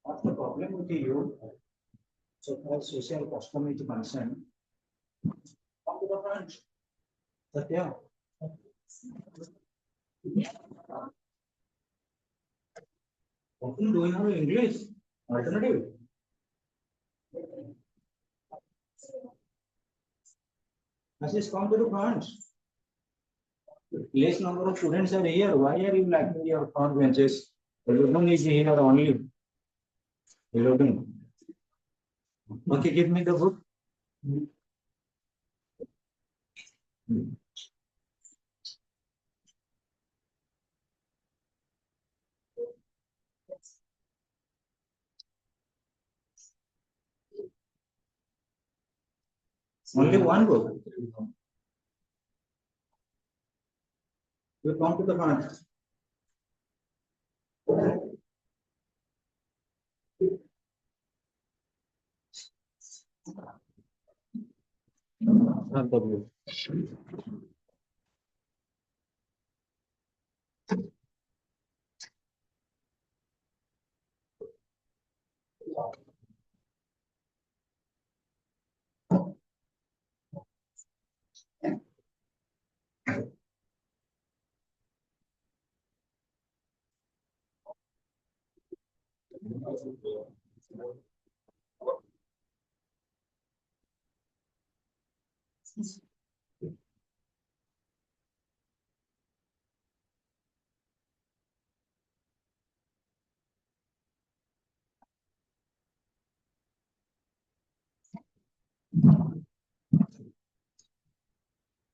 What's the problem with you? So far as social custom is concerned, come to the front. Satya. What do you have English? Alternative? Message come to the front. Less number of students are here. Why are you lacking your front benches? Loading is here only. Loading. Okay, give me the book. Only one book. You come to the front. Front of you.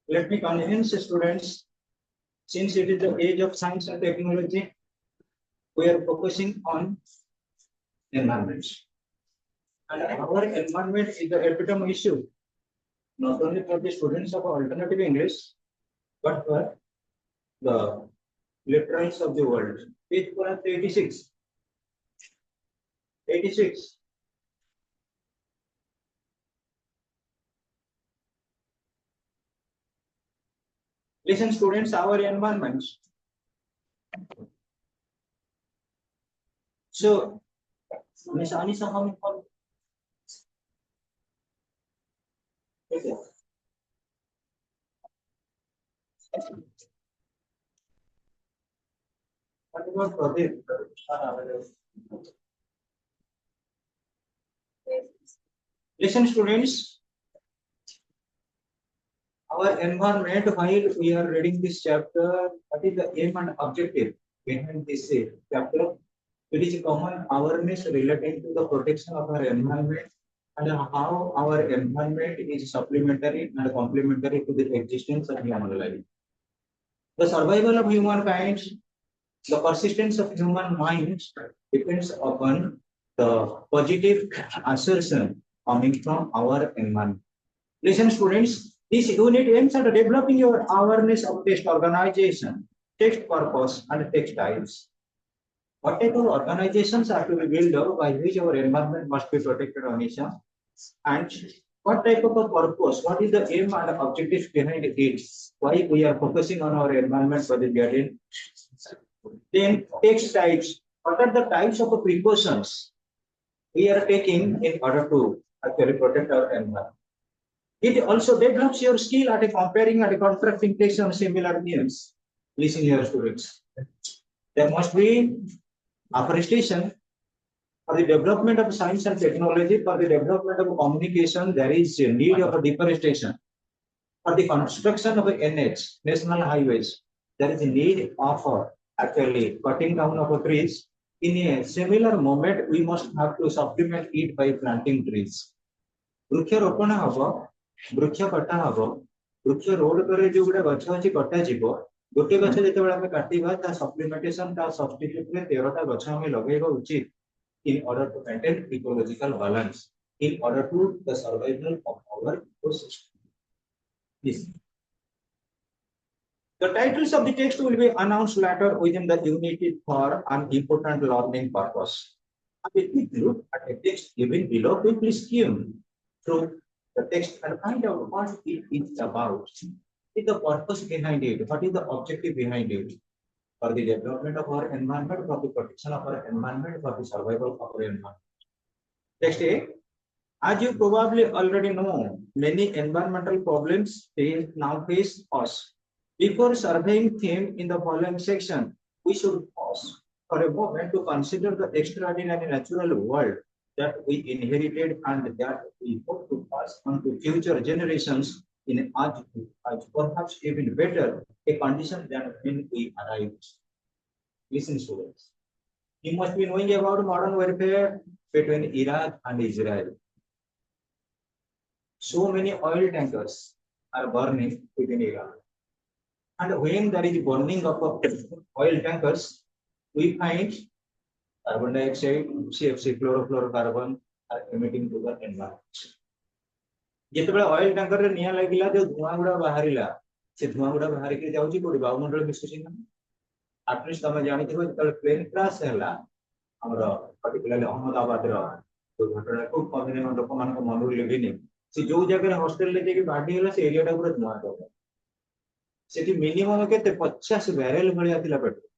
Let me convince students, since it is the age of science and technology, we are focusing on environments. And our environment is the epitome issue, not only for the students of alternative English, but for the literals of the world. Page 86. 86. Listen, students, our environments. So, Miss Anisa, how many? Okay. What about Pradeep? Listen, students. Our environment, while we are reading this chapter, what is the aim and objective behind this chapter? It is a common awareness relating to the protection of our environment and how our environment is supplementary and complementary to the existence of human life. The survival of humankind, the persistence of human minds depends upon the positive assertion coming from our environment. Listen, students, this unit aims at developing your awareness of text organization, text purpose, and text types. What type of organizations are to be built up by which our environment must be protected on each other? And what type of a purpose? What is the aim and objective behind it? Why we are focusing on our environment for the guardian? Then text types. What are the types of precautions we are taking in order to actually protect our environment? It also develops your skill at comparing and contrasting text on similar themes. Listen here, students. There must be appreciation for the development of science and technology, for the development of communication. There is a need of a deforestation. For the construction of NH, national highways, there is a need of actually cutting down of trees. In a similar moment, we must have to supplement it by planting trees. वृक्षरोपण हम वृक्ष कटा हम वृक्ष road पर जो गुडा गछ अछि कटा जीवो गोटे गछ जेतेबेले हम काटिबा ता सप्लीमेंटेशन ता सब्स्टिट्यूट रे 13 टा गछ हम लगाइबा उचित in order to maintain ecological balance, in order to the survival of our ecosystem. Yes. The titles of the text will be announced later within the unit for an important learning purpose. A quick look at the text given below, quickly skim through the text and find out what it is about. What is the purpose behind it? What is the objective behind it? For the development of our environment, for the protection of our environment, for the survival of our environment. Text A. As you probably already know, many environmental problems now face us. Before surveying theme in the following section, we should pause for a moment to consider the extraordinary natural world that we inherited and that we hope to pass on to future generations in as perhaps even better a condition than when we arrived. Listen, students. You must be knowing about modern warfare between Iraq and Israel. So many oil tankers are burning within Iran. And when there is burning of oil tankers, we find carbon dioxide, CFC, chlorofluorocarbon are emitting to the environment. ଯେତେବେଳେ oil ଟ୍ୟାଙ୍କରରେ ନିଆଁ ଲାଗିଲା ଯୋଉ ଧୂଆଁ ଗୁଡା ବାହାରିଲା ସେ ଧୂଆଁ ଗୁଡା ବାହାରିକି ଯାଉଛି କୋଉଠି ବାୟୁମଣ୍ଡଳ ମିଶୁଛି ନା ଆଟଲିଷ୍ଟ ତମେ ଜାଣିଥିବ ଯେତେବେଳେ ପ୍ଲେନ କ୍ରାଶ ହେଲା ଆମର ପର୍ଟିକୁଲାରଲି ଅହମ୍ମଦାବାଦର ଯୋଉ ଘଟଣା ଖୁବ କମ ଦିନ ଲୋକମାନଙ୍କ ମନରୁ ଲିଭିନି ସେ ଯୋଉ ଜାଗାରେ ହଷ୍ଟେଲରେ ଯାଇକି ବାଡି ହେଲା ସେ ଏରିଆଟା ପୁରା ଧୂଆଁ କରିଦେଲା ସେଠି ମିନିମମ କେତେ 50 ବ୍ୟାରେଲ ଭଳିଆ ଥିଲା ପେଟ୍ରୋଲ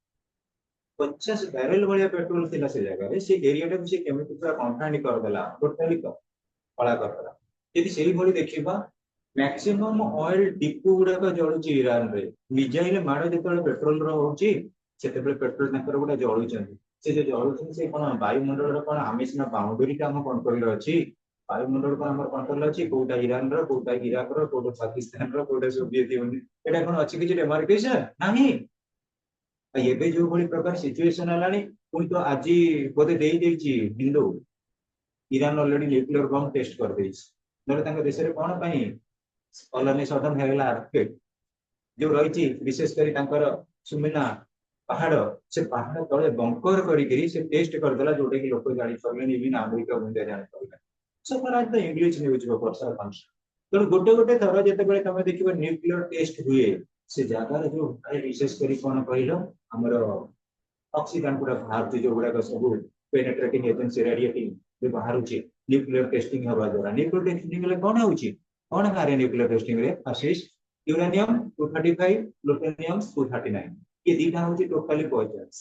50 ବ୍ୟାରେଲ ଭଳିଆ ପେଟ୍ରୋଲ ଥିଲା ସେ ଜାଗାରେ ସେ ଏରିଆଟାକୁ ସେ କେମିତି ପୁରା କନଫାଇଣ୍ଡ କରିଦେଲା ଟୋଟାଲି କଳା କରିଦେଲା ଯଦି ସେଇଭଳି ଦେଖିବା ମ୍ୟାକ୍ସିମମ ଅଏଲ ଡିପୋ ଗୁଡାକ ଜଳୁଛି ଇରାନରେ ମିଜାଇଲ ମାଡ ଯେତେବେଳେ ପେଟ୍ରୋଲର ହଉଛି ସେତେବେଳେ ପେଟ୍ରୋଲ ଟ୍ୟାଙ୍କର ଗୁଡା ଜଳୁଛନ୍ତି ସେ ଯୋଉ ଜଳୁଛନ୍ତି ସେ କଣ ବାୟୁମଣ୍ଡଳର କଣ ଆମେ ସିନା ବାଉଣ୍ଡରୀଟା ଆମ କଣ୍ଟ୍ରୋଲରେ ଅଛି ବାୟୁମଣ୍ଡଳ କଣ ଆମର କଣ୍ଟ୍ରୋଲ ଅଛି କୋଉଟା ଇରାନର କୋଉଟା ଇରାକର କୋଉଟା ପାକିସ୍ତାନର କୋଉଟା ସୋଭିଏତ ୟୁନିୟନ ଏଇଟା କଣ ଅଛି କିଛି ଡେମାର୍କେସନ ନାହିଁ ଏବେ ଯୋଉ ଭଳି ପ୍ରକାର ସିଚୁଏସନ ହେଲାଣି ପୁଣି ତ ଆଜି ବୋଧେ ଦେଇଛି Hindu Iran already nuclear bomb test କରିଦେଇଛି ନହେଲେ ତାଙ୍କ ଦେଶରେ କଣ ପାଇଁ କଲୋନି ସଡନ ହେଇଗଲା ଆର୍ଥକ୍ୱେକ୍ ଯୋଉ ରହିଛି ବିଶେଷ କରି ତାଙ୍କର ସୁମିନା ପାହାଡ ସେ ପାହାଡ ତଳେ ବଙ୍କର କରିକିରି ସେ ଟେଷ୍ଟ କରିଦେଲା ଯୋଉଟା କି ଲୋକ ଜାଣିପାରିଲେନି ଇଭିନ୍ ଆମେରିକା ଇଣ୍ଡିଆ ଜାଣିପାରିଲେ So far as the English news paper are concerned. ତେଣୁ ଗୋଟେ ଥର ଯେତେବେଳେ ତମେ ଦେଖିବ ନ୍ୟୁକ୍ଲିୟର ଟେଷ୍ଟ ହୁଏ ସେ ଜାଗାରେ ଯୋଉ ବିଶେଷ କରି କଣ କହିଲ ଆମର ଅକ୍ସିଜେନ୍ ଗୁଡା ବାହାରୁଛି ଯୋଉଗୁଡାକ ସବୁ ପେନେଟ୍ରେଟିଂ ଏଜେନ୍ସି ରେଡିଏଟିଂ ଯୋଉ ବାହାରୁଛି ନ୍ୟୁକ୍ଲିୟର ଟେଷ୍ଟିଂ ହେବା ଦ୍ୱାରା ନ୍ୟୁକ୍ଲିୟର ଟେଷ୍ଟିଂ ହେଲେ କଣ ହଉଛି କଣ ବାହାରେ ନ୍ୟୁକ୍ଲିୟର ଟେଷ୍ଟିଂ ରେ ଫାସିଷ୍ଟ ୟୁରାନିୟମ 235 ପ୍ଲୁଟୋନିୟମ 239 ये ଦିଟା ହଉଛି ଟୋଟାଲି ପଏଜନ୍ସ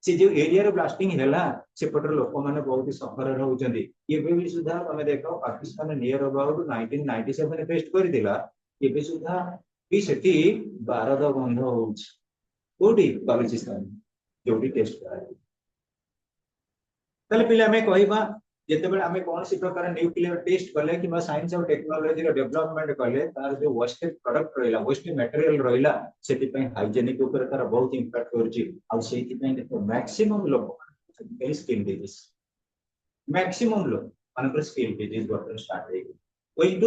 ସେ ଯୋଉ ଏରିଆରେ ବ୍ଲାଷ୍ଟିଂ ହେଲା ସେପଟର ଲୋକମାନେ ବହୁତ ସଫରରେ ରହୁଛନ୍ତି ଏବେ ବି ସୁଦ୍ଧା ତମେ ଦେଖ ପାକିସ୍ତାନ ନିୟର ଅବାଉଟ 1997 ଟେଷ୍ଟ କରିଥିଲା ଏବେ ସୁଦ୍ଧା ବି ସେଠି ବାରଦ ବନ୍ଧ ହଉଛି କୋଉଠି ବାଲୁଚିସ୍ତାନ ଯୋଉଠି ଟେଷ୍ଟ କରାଯାଏ ତାହେଲେ ପିଲା ଆମେ କହିବା ଯେତେବେଳେ ଆମେ କୌଣସି ପ୍ରକାର ନ୍ୟୁକ୍ଲିୟର ଟେଷ୍ଟ କଲେ କିମ୍ବା ସାଇନ୍ସ ଆଉ ଟେକ୍ନୋଲୋଜିର ଡେଭଲପମେଣ୍ଟ କଲେ ତାର ଯୋଉ ୱେଷ୍ଟେଡ୍ ପ୍ରଡକ୍ଟ ରହିଲା ୱେଷ୍ଟେଡ୍ ମ୍ୟାଟେରିଆଲ ରହିଲା ସେଥିପାଇଁ ହାଇଜେନିକ ଉପରେ ତାର ବହୁତ ଇମ୍ପାକ୍ଟ କରୁଛି ଆଉ ସେଇଥିପାଇଁ ଦେଖ ମ୍ୟାକ୍ସିମମ୍ ଲୋକ ସ୍କିନ୍ ଡିଜିଜ ମ୍ୟାକ୍ସିମମ୍ ଲୋକ ମାନଙ୍କର ସ୍କିନ୍ ଡିଜିଜ ବର୍ତ୍ତମାନ ଷ୍ଟାର୍ଟ ହେଇଗଲା ୱିଥ୍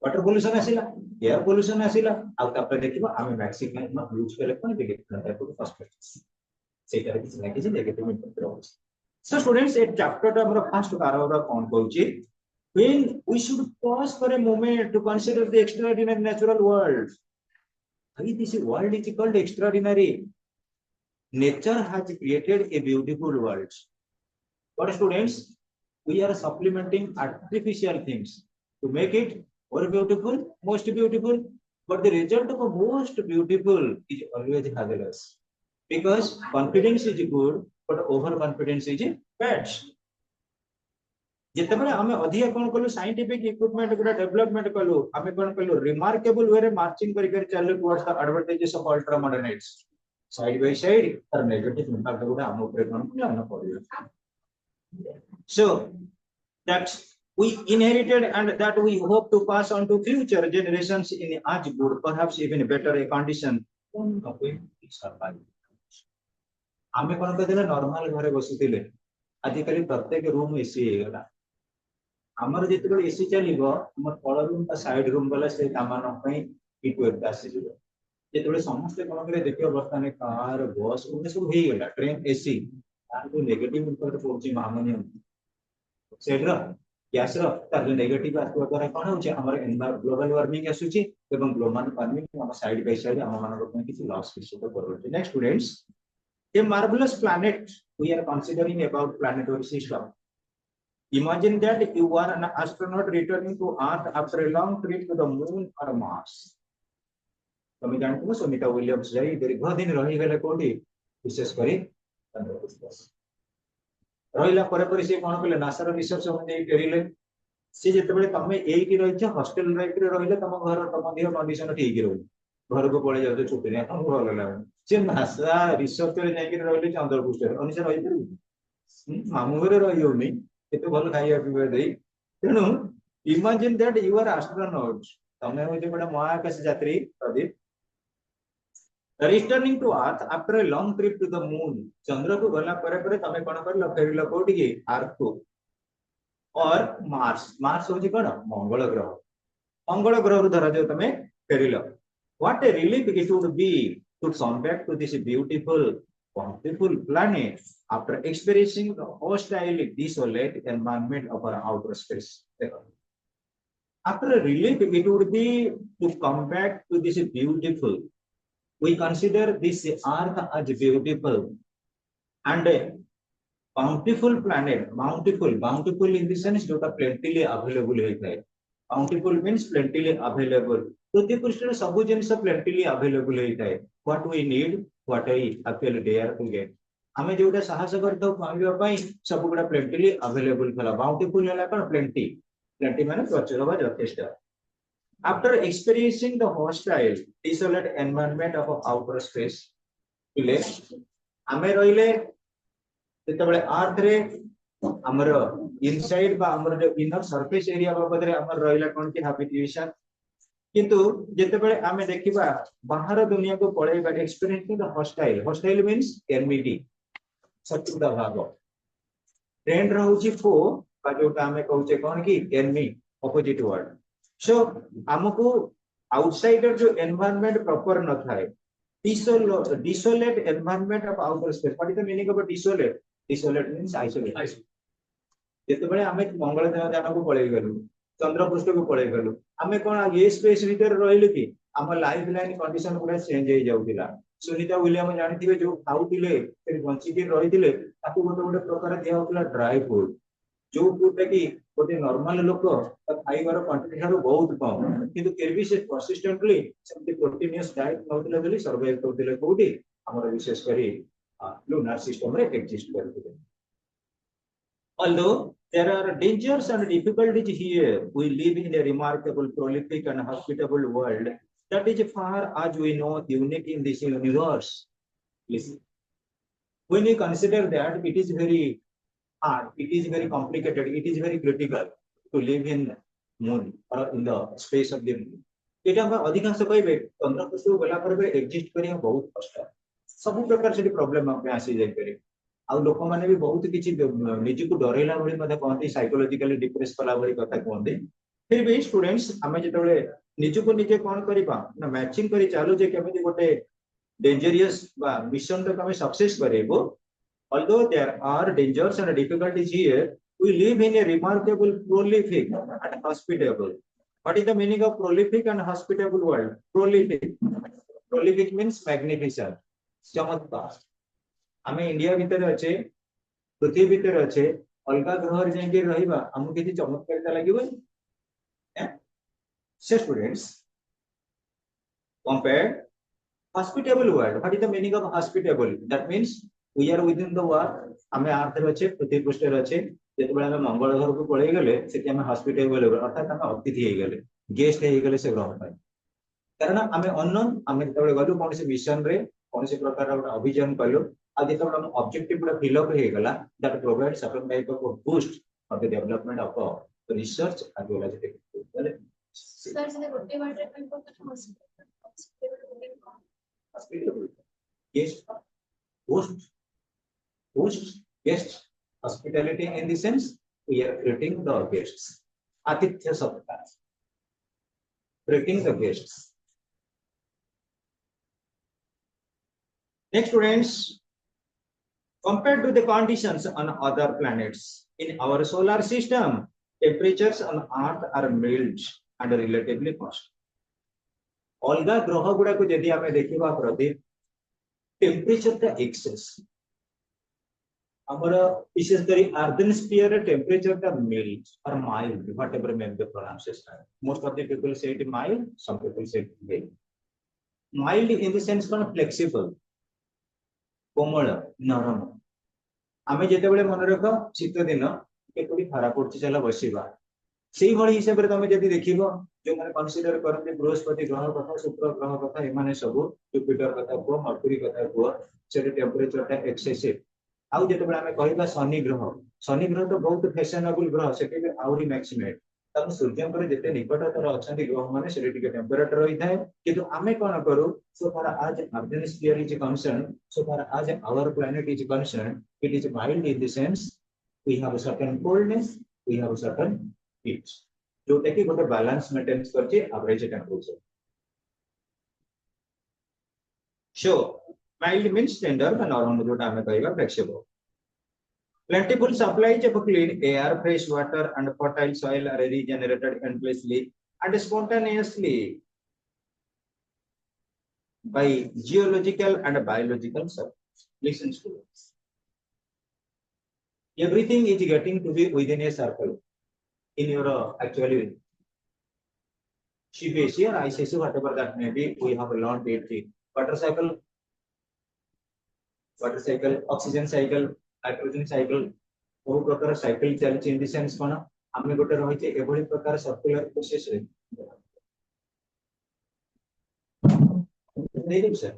ୱାଟର ପଲ୍ୟୁସନ ଆସିଲା ଏୟାର ପଲ୍ୟୁସନ ଆସିଲା ଆଉ ତାପରେ ଦେଖିବ ଆମେ ମ୍ୟାକ୍ସିମମ୍ ୟୁଜ କଲେ କଣ ସେଇଟାରେ କିଛି ନା କିଛି ନେଗେଟିଭ ଇମ୍ପାକ୍ଟ ରହୁଛି So students, a chapter number first paragraph on Kochi. When we should pause for a moment to consider the extraordinary natural world. Why this world is called extraordinary? Nature has created a beautiful world. But students, we are supplementing artificial things to make it more beautiful, most beautiful. But the result of most beautiful is always hazardous. Because confidence is good. But overconfidence is bad. ଯେତେବେଳେ ଆମେ ଅଧିକ କଣ କଲୁ scientific equipment ଗୁଡା development କଲୁ ଆମେ କଣ କଲୁ ରିମାର୍କେବଲ ୱେରେ ମାର୍ଚିଂ କରି ଚାଲୁ towards the advantages of ultra modernities side by side ତାର ନେଗେଟିଭ ଇମ୍ପାକ୍ଟ ଗୁଡା ଆମ ଉପରେ କଣ କଲା ଆମେ ପଡିଲା so that we inherited and that we hope to pass on to future generations in as good perhaps even better a condition of we survive ଆମେ କଣ କରିଥିଲେ ନର୍ମାଲ ଘରେ ବସିଥିଲେ ଆଜିକାଲି ପ୍ରତ୍ୟେକ ରୁମ ଏସି ହେଇଗଲା ଆମର ଯେତେବେଳେ ଏସି ଚାଲିବ ଆମର ତଳ ରୁମ ବା ସାଇଡ ରୁମ ଗଲା ସେ କାମମାନଙ୍କ ପାଇଁ ହିଟୱେଭ ଆସିଯିବ ଯେତେବେଳେ ସମସ୍ତେ କଣ କରିବେ ଦେଖିବ ବର୍ତ୍ତମାନ କାର ବସ୍ ସବୁ ହେଇଗଲା ଟ୍ରେନ ଏସି ତାର ଯୋଉ ନେଗେଟିଭ ଇମ୍ପାକ୍ଟ ପଡୁଛି ମାମନିୟମ ସେଇଟା गैस नेगेटिव आसवा द्वारा कौन हो ग्लोबल वार्मिंग आसूची एवं ग्लोबल वार्मिंग हम साइड बाय साइड हम मानक पय किछि लॉस निश्चित करूची next students a marvellous planet we are considering about planetary system imagine that you are an astronaut returning to earth after a long trip to the moon or mars तमे जानतो Sunita Williams जाई दीर्घ दिन रही गेले कोठी विशेष करी रहिला परे परे से कोन कले नासा रो रिसर्च होने फेरिले से जेतेबेले तमे एकी रहिछ हॉस्टल लाइफ रे रहिले तम घर तम देह कंडीशन ठीक रही घर को पळे जाउ छुट्टी रे हम भल लागो से नासा रिसर्च रे जाई के रहिले चंद्र पृष्ठ रे अनिसा रहि परु मामू घरे रहि होनी एते भल खाइया पिबे देई तेनु imagine that you are astronaut तमे होजे बडा महाकाश यात्री Pradeep returning to earth after a long trip to the moon चंद्र को गला परे परे तमे कोन करलो फेरिलो कोठी की अर्थ को और मार्स मार्स होजी कोन मंगल ग्रह रु धरा जो तमे फेरिलो what a relief it would be to come back to this beautiful planet after experiencing the hostile desolate environment of our outer space after a relief it would be to come back to this beautiful we consider this earth as beautiful and a bountiful planet bountiful in the sense jota plentifully available होइଥାଏ bountiful means plentifully available पृथ्वी पृष्ठ रे सब जिनिस plentifully available होइଥାଏ what we need what I actually dare to get हमें जोटा साहस करतो पाइबा पई सब गुडा plentifully available थला bountiful हला कोन plenty माने प्रचुर बा यथेष्ट after experiencing the hostile desolate environment of outer space ले हमें रहिले जेतबेले अर्थ रे हमर इनसाइड बा हमर जो इनर सरफेस एरिया बाबद रे हमर रहिला कोन की हैबिटेशन किंतु जेतेबेले हमें देखिबा बाहर दुनिया को पळेबा experiencing the hostile means enmity शत्रुता भाव ट्रेंड रहउची फो बा जोटा हमें कहउचे कोन की एनिमी ऑपोजिट वर्ड सो हमको आउटसाइडर जो एनवायरनमेंट प्रॉपर न थाए desolate environment of outer space what is the meaning of desolate means isolate जेतेबेले हमें मंगल यान को पळेइ गलु चंद्र पृष्ठ को पळेइ गलु हमें कोन ये स्पेस भीतर रहिलु की हम लाइफ लाइन कंडीशन पूरा चेंज हो जाउतिला सुनीता विलियम जानिथिबे जो खाउतिले फिर बंची के रहितिले ताकू गोटे प्रकार दिया होतिला ड्राई फूड जो फूड की गोटे नॉर्मल लोक खाइबार क्वांटिटी ठारो बहुत कम किंतु फिर भी से परसिस्टेंटली सेमति प्रोटीनियस डाइट नउतिले बोली सर्वाइव करतिले कोठी हमर विशेष करी लूनार सिस्टम रे exist करतिले although there are dangers and difficulties here we live in a remarkable prolific and hospitable world that is far as we know unique in this universe listen when you consider that it is very hard, it is very complicated, it is very critical to live in moon or in the space of the moon. एटा हम अधिकांश कहबे चंद्र पृष्ठ गला पर exist करिया बहुत कष्ट सब प्रकार से प्रॉब्लम हम आसी जाय करे आ लोक माने भी बहुत किछि निजी को डरेला भली मते कहते साइकोलॉजिकली डिप्रेस कला भली कथा कहते फिर भी स्टूडेंट्स हमें जेतबेले निजी को निजे कोन करिबा ना मैचिंग करी चालू जे केमे गोटे डेंजरियस बा मिशन तो हमें success करेबो although there are dangers and difficulties here we live in a remarkable prolific and hospitable what is the meaning of prolific and hospitable world prolific means magnificent चमत्कार हमें India भीतर अच्छे पृथ्वी भीतर अच्छे अलगा ग्रह रे जाके रहिबा हमु किछि चमत्कारिता लागिबो से students compare hospitable world what is the meaning of hospitable that means we are within the world हमें अर्थ रे अच्छे पृथ्वी पृष्ठ रे अच्छे जेतबेला हम मंगल ग्रह को पळेइ गेले सेति हम हॉस्पिटल अर्थात हम अतिथि हे गेले गेस्ट हे गेले से ग्रह पर कारण हमें अननोन हमें जेतबेले गलु कोन से मिशन रे कोन से प्रकार रा अभियान कलो आ जेतबेला हम ऑब्जेक्टिव पूरा फिल अप हे गेला that provide certain type of boost for the development of research as well as technical sir से गोटे वर्ड रे कहि hospital guest host guests hospitality in the sense we are treating the guests atithya satkar treating the guests next students compared to the conditions on other planets in our solar system temperatures on earth are mild and relatively constant. अलगा ग्रह गुड़ा को यदि आमे देखिबा Pradeep temperature का access हमर विशेष करी अर्दन स्फीयर टेम्परेचर का मिल्ड और mild whatever may be pronunciation most of the people say it mild some people say it very mild in the sense कोन फ्लेक्सिबल कोमल नरम आमे जेते बेले मन रख शीत दिन केतोडी खरा पड़छि चला बसिबा सेही भଳି हिसाब रे तमे जदि देखिबो जो माने कंसीडर करते बृहस्पति ग्रह कथा शुक्र ग्रह कथा एमाने सब जुपिटर कथा को मर्क्यूरी कथा को से टेम्परेचर ता एक्सेसिव आउ जेते बेले आमे कहिबा शनि ग्रह तो बहुत फैशनेबल ग्रह सेते भी आउरी मैक्सिमेट तब सूर्य पर जेते निकटतर अछंती ग्रह माने से टिके टेम्परेचर रही थाए किंतु आमे कोन करू so far as earth sphere is concern so far as our planet is concern it is mild in the sense we have a certain coldness we have a certain heat जोटा कि गोटे balance maintain करछि average temperature so mild means tender का normal जोटा हमें कहिबा flexible plentiful supplies of clean air fresh water and fertile soil are regenerated endlessly and spontaneously by geological and biological cycles. Listen to this. Everything is getting to be within a circle in your actually CBSE or ICSE, whatever that may be, we have learned it. Water cycle, oxygen cycle, hydrogen cycle, बहु प्रकार cycle चलछि in the sense कोन हमने गोटे रहि छै एभली प्रकार circular process रे नहीं देख sir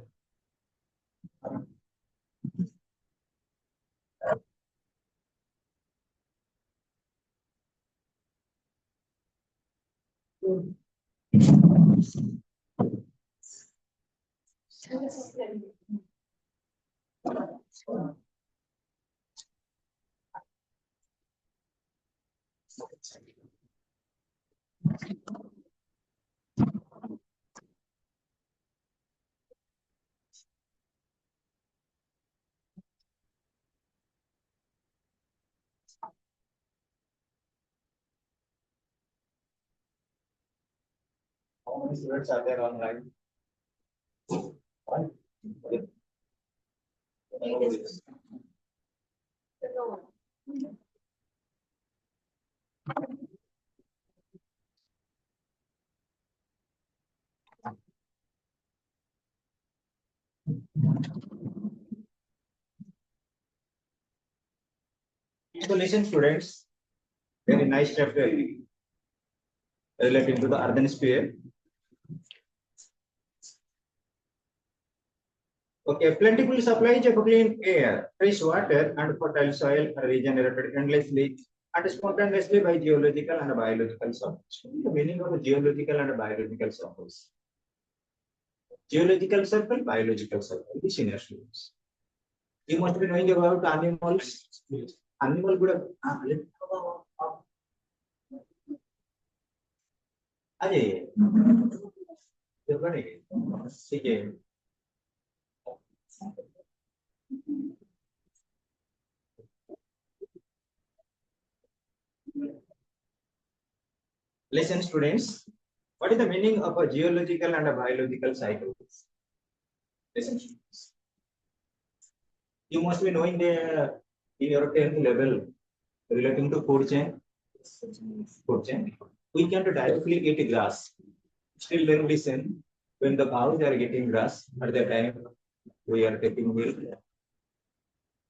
how many students are there online? One. So listen students, very nice chapter relating to the earthen sphere. Okay, plentiful supplies of clean air, fresh water and fertile soil are regenerated endlessly and spontaneously by geological and biological cycles. The meaning of geological and biological cycles. Geological circle, biological circle, the senior students. You must be knowing about animals. Animal good. Ajay. Listen students, what is the meaning of a geological and a biological cycle? Listen students. You must be knowing the in your 10th level relating to food chain. Food chain. We can't directly eat grass. Still then listen, when the cows are getting grass, at that time we are taking milk.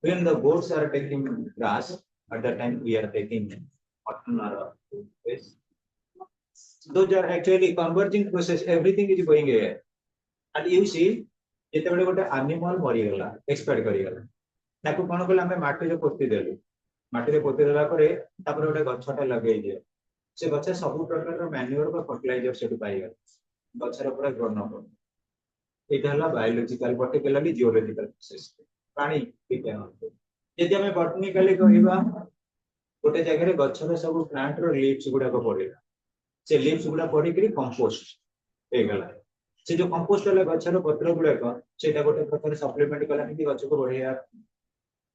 When the goats are taking grass, at that time we are taking mutton or fish. Those are actually converging process. Everything is going here. And you see, ଯେତେବେଳେ ଗୋଟେ animal ମରିଗଲା expire କରିଗଲା ତାକୁ କଣ କଲେ ଆମେ ମାଟିରେ ପୋତି ଦେଲୁ ମାଟିରେ ପୋତି ଦେଲା ପରେ ତାପରେ ଗୋଟେ ଗଛଟା ଲଗେଇ ଦିଅ ସେ ଗଛ ସବୁ ପ୍ରକାରର ମ୍ୟାନ୍ୟୁଅର ବା ଫର୍ଟିଲାଇଜର ସେଠୁ ପାଇଗଲା ଗଛର ପୁରା ଗ୍ରୋନ ହବ ଏଇଟା ହେଲା ବାୟୋଲୋଜିକାଲ particularly ଜିଓଲୋଜିକାଲ ପ୍ରୋସେସ ପାଣି ବିଜ୍ଞାନ ଯଦି ଆମେ ବଟନିକାଲି କହିବା ଗୋଟେ ଜାଗାରେ ଗଛର ସବୁ ପ୍ଲାଣ୍ଟର ଲିଭ୍ସ ଗୁଡାକ ପଡିଲା ସେ ଲିଭ୍ସ ଗୁଡା ପଡିକିରି କମ୍ପୋଷ୍ଟ ହେଇଗଲା से जो कंपोस्ट वाला गछर पत्र गुड़ाक सेटा गोटे प्रकार सप्लीमेंट कला गछको बढ़िया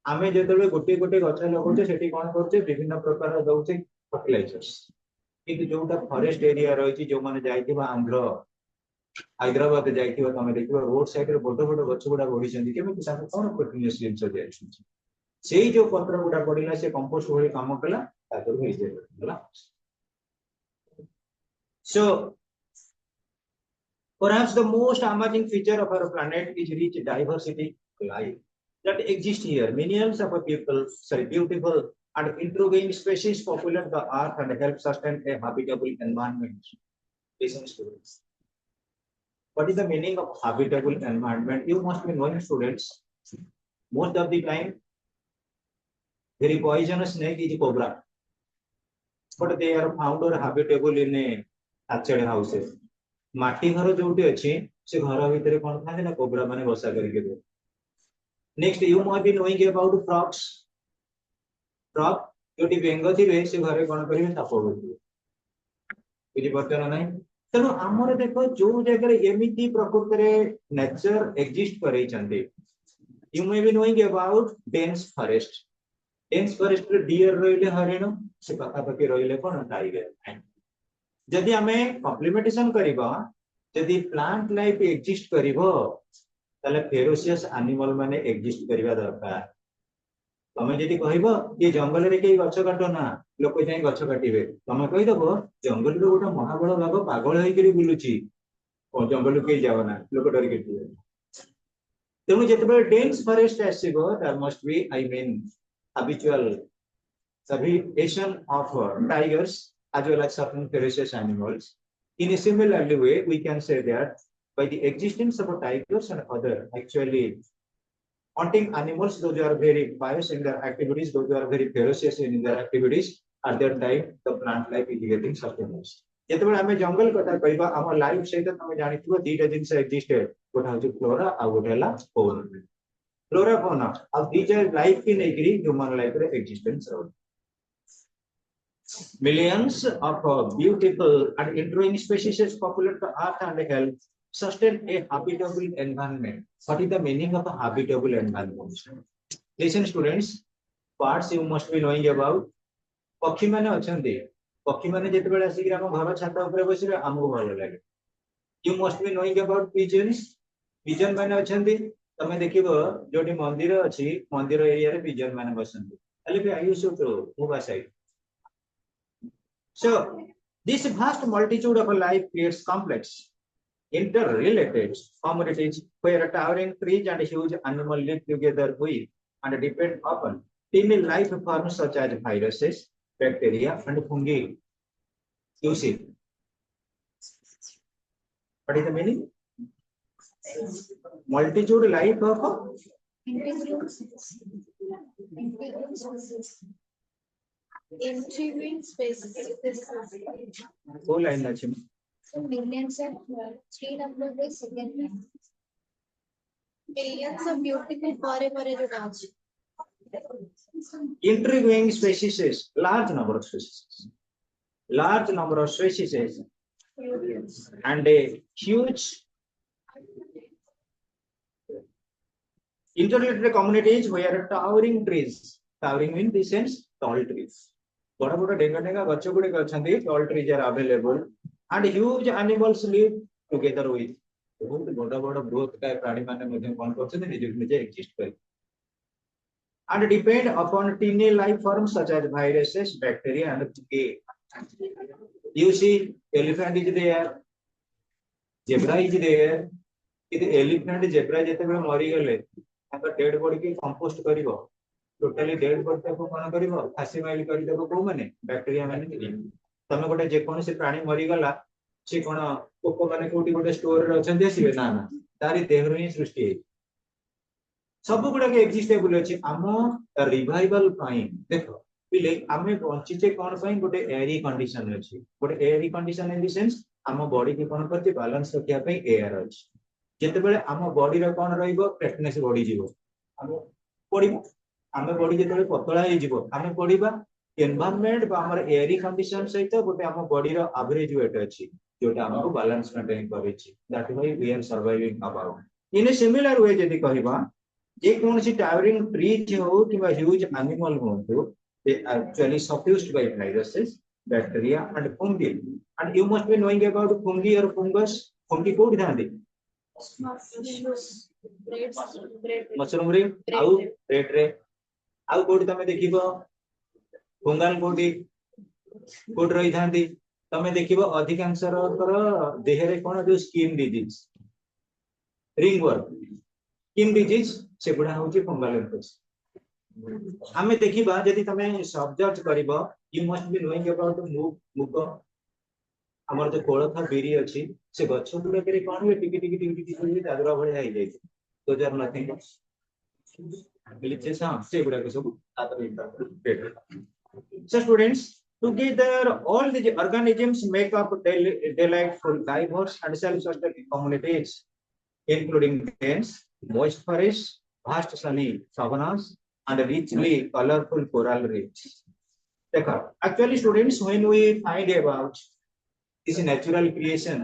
आमे जेतेबे गोटे गोटे गछ लगाउछे सेठी कोन करछे विभिन्न प्रकार दउछे fertilizers किंतु जोटा फॉरेस्ट एरिया रही जो माने जाइथिबा आंध्र हैदराबाद जाइथिबा तमे देखिबा रोड साइड रे बड़ बड़ गछ गुडा बढ़ी छथि केमिति ताको कोन फर्टिलाइजर जिंस दिया सेही जो पत्र गुडा पड़िला से कंपोस्ट भली काम कला ताको होई जेला so perhaps the most amazing feature of our planet is rich diversity of life that exists here. Millions of people, beautiful and intriguing species populate the earth and help sustain a habitable environment. Listen, students. What is the meaning of habitable environment? You must be knowing, students. Most of the time, very poisonous snake is cobra, but they are found or habitable in a thatched houses. माटी घर जोटी अच्छी से घर भीतर कौन था ना cobra माने बसा करके दे next you might be knowing about frogs frog जोटी बेंग थिबे से घरे कोन करिवे साप होबे बुझी पड़तन नाही तनो हमर देखो जो जगह एमिति प्रकृति रे नेचर एग्जिस्ट करै छन्ते you may be knowing about dense forest रे डियर रहिले हरिण से पका पके रहिले कोन टाइगर जदि हमें कॉम्प्लीमेंटेशन करिबा जदि प्लांट लाइफ एग्जिस्ट करिवो ताले फेरोसियस एनिमल माने एग्जिस्ट करिवा दरकार तमे जदि कहइबो ये जंगल रे के गछ काटो ना लोक जाई गछ काटिबे तमे कहि दबो जंगल रे गोटा महाबळ बाग पागल होई करी बुलुची ओ जंगल के जाव ना लोक डरि के तेनु जेतबे डेंस फॉरेस्ट आसीबो there must be I mean habitual habitation of tigers as well as certain ferocious animals. In a similar way, we can say that by the existence of tigers and other actually hunting animals, those who are very pious in their activities, those who are very ferocious in their activities, at that time the plant life is getting sustained. जेतबे हमें जंगल कथा कहबा हमर life सहित तमे जानिथिबो दीटा जिंस exist है गोटा होची flora आ गोटा हला फौना फ्लोरा फौना अब दीटा लाइफ की नेकरी ह्यूमन लाइफ रे एग्जिस्टेंस रो millions of beautiful and intriguing species populate the earth and help sustain a habitable environment. What is the meaning of a habitable environment? Listen, students, parts you must be knowing about. पक्षी माने अछंती पक्षी माने जेतेबेले आसी हम घर छात ऊपर बसिबे हमको भल लागे you must be knowing about pigeons pigeon माने अछंती तमे देखिबो जोटी मंदिर अछि मंदिर एरिया रे पिजन माने बसंती खाली बे आयु सु तो मोबा side so this vast multitude of life creates complex interrelated communities where towering trees and huge animals live together with and depend upon tiny life forms such as viruses, bacteria, and fungi. You see, what is the meaning? Multitude life of intriguing spaces. whole line achim Millions of 3 number second. Millions of beautiful forever around. intriguing species, large number of species and a huge interrelated communities where towering means the sense tall trees बड़ा बड़ा डेंगा डेंगा गछ गुडे अछंती tall trees are available and huge animals live together with बहुत बड़ा बड़ा growth का प्राणी माने मध्ये कोन करछन निजे एग्जिस्ट कर and depend upon tiny life forms such as viruses, bacteria, and fungi. You see, elephant is there, zebra is there. If elephant, zebra, जेतेबेले मरी गले, ताका डेड बॉडी के कंपोस्ट करिवो. टोटली डेड बॉडी को कोन करिवो? फासी माइल करि देबो को माने बैक्टीरिया माने तमे गोटे जे कोन से प्राणी मरी गला, से कोन पोको माने कोठी गोटे स्टोर रे अछन देसिबे ना ना. तारी देहरु ही सृष्टि है. सब गुडा के एक्जिस्टेबल अछि आम रिवाइवल पाई देखो पिले आमे बंचिते कोन पाई गोटे एयरी कंडीशन अछि गोटे Airy condition in the sense आम बॉडी के कोन करते बैलेंस रखिया पे एयर अछि जेतेबेले आम बॉडी रे कोन रहइबो फिटनेस बॉडी जीवो आम पडिबो आम बॉडी जेतेबेले पतला हे जीवो आम पडिबा एनवायरनमेंट बा हमर एयरी कंडीशन सहित गोटे आम बॉडी रो एवरेज वेट अछि जोटा हमको बैलेंस मेंटेन करिछि that why we are surviving about in a similar way जदी कहिबा जे कौन सी टावरिंग ट्रीज हो कि ह्यूज एनिमल हो they actually suffused by viruses, bacteria, and fungi. And you must be knowing about fungi or fungus. Fungi code dhandi. Mushroom रे, आउ red रे, आउ कोड तमे देखिबो fungal कोडी कोड रही थांदी तमे देखिबो अधिकांश रो देहरे कोन जो skin disease ringworm skin disease से गुडा होची फंगल इन्फेक्शन हमें देखिबा यदि तमे सब्जेक्ट करिबो you must be knowing about मुग हमर जो कोळथा बेरी अछि से गछ गुडा करे कोन वे टिकी टिकी टिकी टिकी दादरा भळे आइ जाय तो जर नथिंग ग्लिचेस से गुडा को सब आतर interpret so students together all these organisms make up delightful diverse and self-sustaining communities including dense moist forests vast sunny savannas and richly colorful coral reefs actually students when we find about this natural creation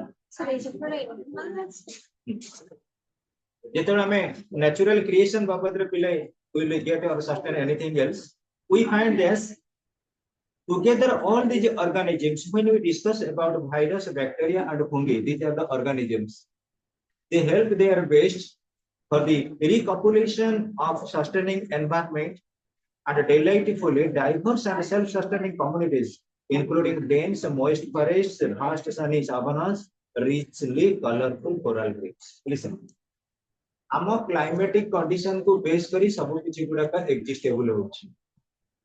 जेतों हमें natural creation बाबत रे पिले will get or sustain anything else we find this together all these organisms when we discuss about virus bacteria and fungi these are the organisms they help their best for the recopulation of sustaining environment and delightfully diverse and self-sustaining communities including dense moist forests vast sunny savannas richly colorful coral reefs listen आम climatic condition को base करी सब किछि गुडा का एग्जिस्टेबल होछि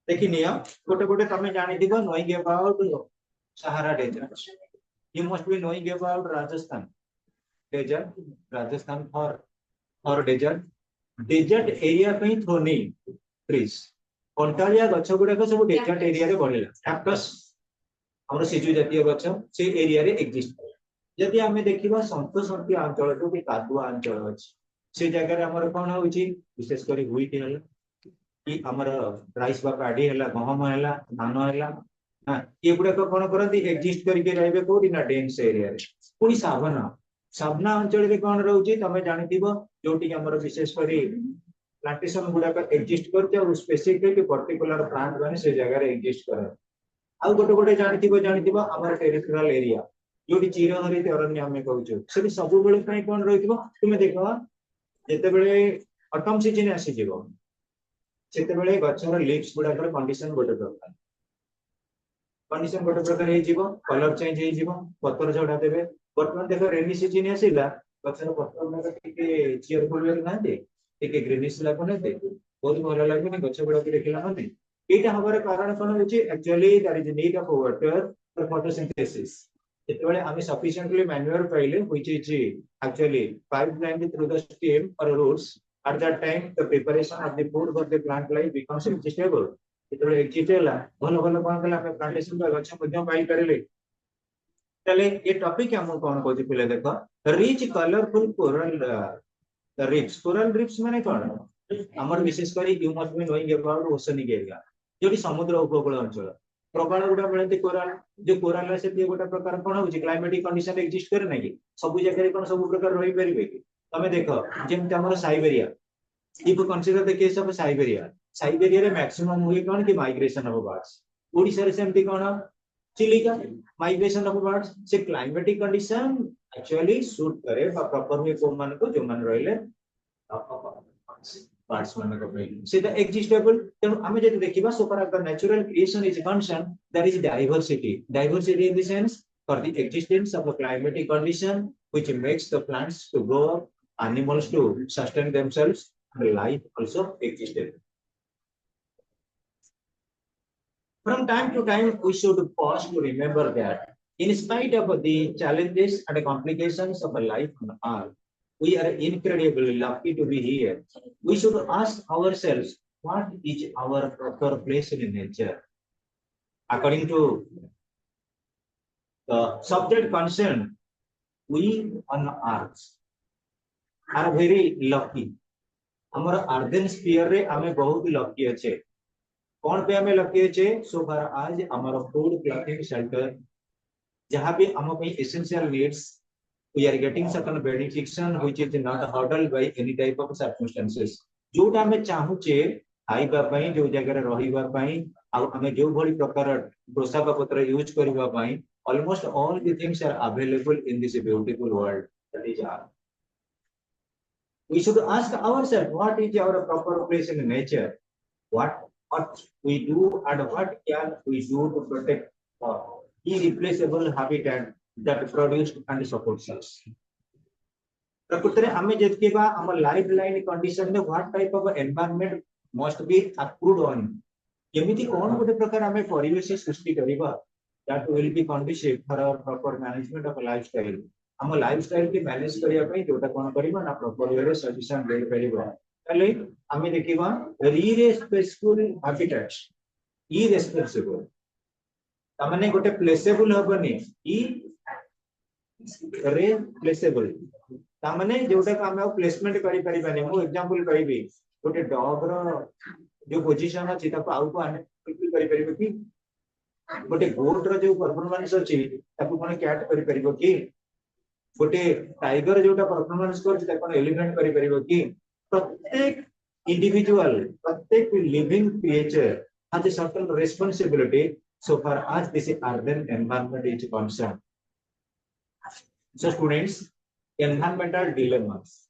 देखि निया गोटे गोटे तमे जानि दिबो knowing about Sahara desert you must be knowing about Rajasthan desert Rajasthan for desert area पे थ्रोनी ट्रीज कंटालिया गछ गुडा का सब डेजर्ट एरिया रे बढिला कैक्टस हमर सिजु जातीय गछ से एरिया रे एग्जिस्ट यदि हमें देखिबा संतोषंती अंचल जो कि कादुआ अंचल अछि से जगह रे हमर कोन होछि विशेष करी हुईट हला कि हमर राइस बा पाडी हला गहम हला धान हला हां ये गुडा को कोन करंती एग्जिस्ट करके रहबे कोडी ना डेंस एरिया रे पुनी सावना अंचल रे कोन रहउछि तमे जानिथिबो जोटी हमर विशेष करी प्लांटेशन गुडा का एग्जिस्ट करते और स्पेसिफिक पर्टिकुलर प्लांट माने से जगह रे एग्जिस्ट करे आ गोटे गोटे जानिथिबो हमर टेरिटोरियल एरिया जोटी चिरहरित अरण्य हमें कहउछु से सब बेले पई कोन रहिथिबो तुमे देखो जेते बेले ऑटम सीजन आसी जीवो सेते बेले गछर लीव्स गुडा कर कंडीशन गोटे प्रकार हे जीवो कलर चेंज हे जीवो पत्तर झडा देबे वर्तमान देखो रेनी सीजन आसीला गछर पत्तर में टिके चीयरफुल वे नाते टिके ग्रीनिश लागो नाते बहुत भलो लागो नि गछ गुडा के देखिला नाते एटा हबार कारण कोन होची actually that is need of water for photosynthesis जेतेबेले आमी sufficiently manure पाइले which is actually pipelined through the stem or roots at that time the preparation of the food for the plant life becomes stable जेतेबेले एक्जिटेला भलो भलो कोन कला हमें plantation का गछ मध्य पाई करले तले ये टॉपिक हम कोन कोजि पिले देखो रिच कलरफुल कोरल रीफ्स माने कोन हमर विशेष करी you must be knowing about oceanic area जोटी समुद्र उपकूल अंचल प्रबल गुडा मिलते कोराल जो कोराल से गोटे प्रकार कोन होची क्लाइमेटिक कंडीशन एग्जिस्ट करे नै कि सब जगह रे कोन सब प्रकार रही परिबे कि तमे देखो जेमते हमर Siberia if consider the case of Siberia रे मैक्सिमम हुई कोन कि माइग्रेशन ऑफ बर्ड्स ओडिसा रे सेमती कोन चिलिका माइग्रेशन ऑफ बर्ड्स से क्लाइमेटिक कंडीशन एक्चुअली सूट करे बा प्रॉपर वे को मान को जो मान रहले parts one of the say the existable then ame jeti dekhiba so far as the natural creation is concerned there is diversity in the sense for the existence of a climatic condition which makes the plants to grow up animals to sustain themselves and life also existed from time to time we should pause to remember that in spite of the challenges and complications of a life on earth we are incredibly lucky to be here. We should ask ourselves, what is our proper place in nature? According to the subject concerned, we on Earth are very lucky. हमारा earthen sphere रे हमें बहुत lucky अच्छे कौन पे हमें lucky अच्छे सो फar आज हमारा फूड क्लॉथिंग शेल्टर जहाँ भी हम अपनी essential needs we are getting certain benediction which is not hurdled by any type of circumstances जोटा हमें चाहूचे खाइबा पई जो जगह रे रहिबा पई आ हमें जो भली प्रकार पोशाक पत्र यूज करबा पई almost all the things are available in this beautiful world that is our. We should ask ourselves what is our proper place in nature, what we do and what can we do to protect irreplaceable habitat that produced and supports us. प्रकृति में हमें देखिएगा our lifeline condition में what type of environment must be approved on केमिति कौन गोटे प्रकार हमें परिवेश सृष्टि करबा that will be conducive for our proper management of lifestyle हम लाइफस्टाइल के मैनेज करिया पई जोटा कोन करबा ना प्रॉपर वे रे सजेशन दे परिबा तले हमें देखिबा irresponsible habitats irresponsible तमने गोटे प्लेसेबल हबनी irreplaceable तमने जोटा का हमें प्लेसमेंट करि परिबानी मो एग्जांपल कहबी गोटे डॉग रो जो पोजीशन अछि ताको आउ को आने करि परिबो कि गोटे गोट रो जो परफॉर्मेंस अछि ताको कोन कैट करि परिबो कि गोटे टाइगर जोटा परफॉर्मेंस कर ताको एलिमेंट करि परिबो कि प्रत्येक इंडिविजुअल प्रत्येक living creature has a certain responsibility so far as this urban environment is concerned. So students, environmental dilemmas,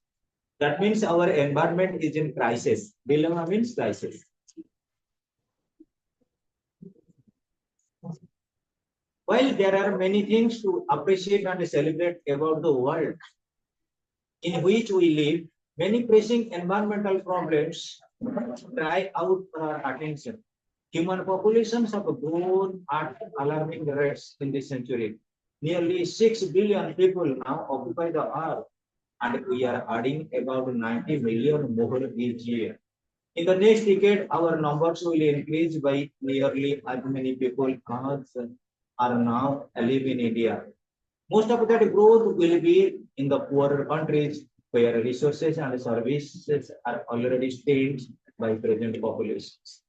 that means our environment is in crisis. Dilemma means crisis. While there are many things to appreciate and celebrate about the world in which we live, many pressing environmental problems cry out for our attention. Human populations have grown at alarming rates in this century. Nearly 6 billion people now occupy the earth, and we are adding about 90 million more each year. In the next decade, our numbers will increase by nearly as many people as are now live in India. Most of that growth will be in the poorer countries where resources and services are already strained by present populations.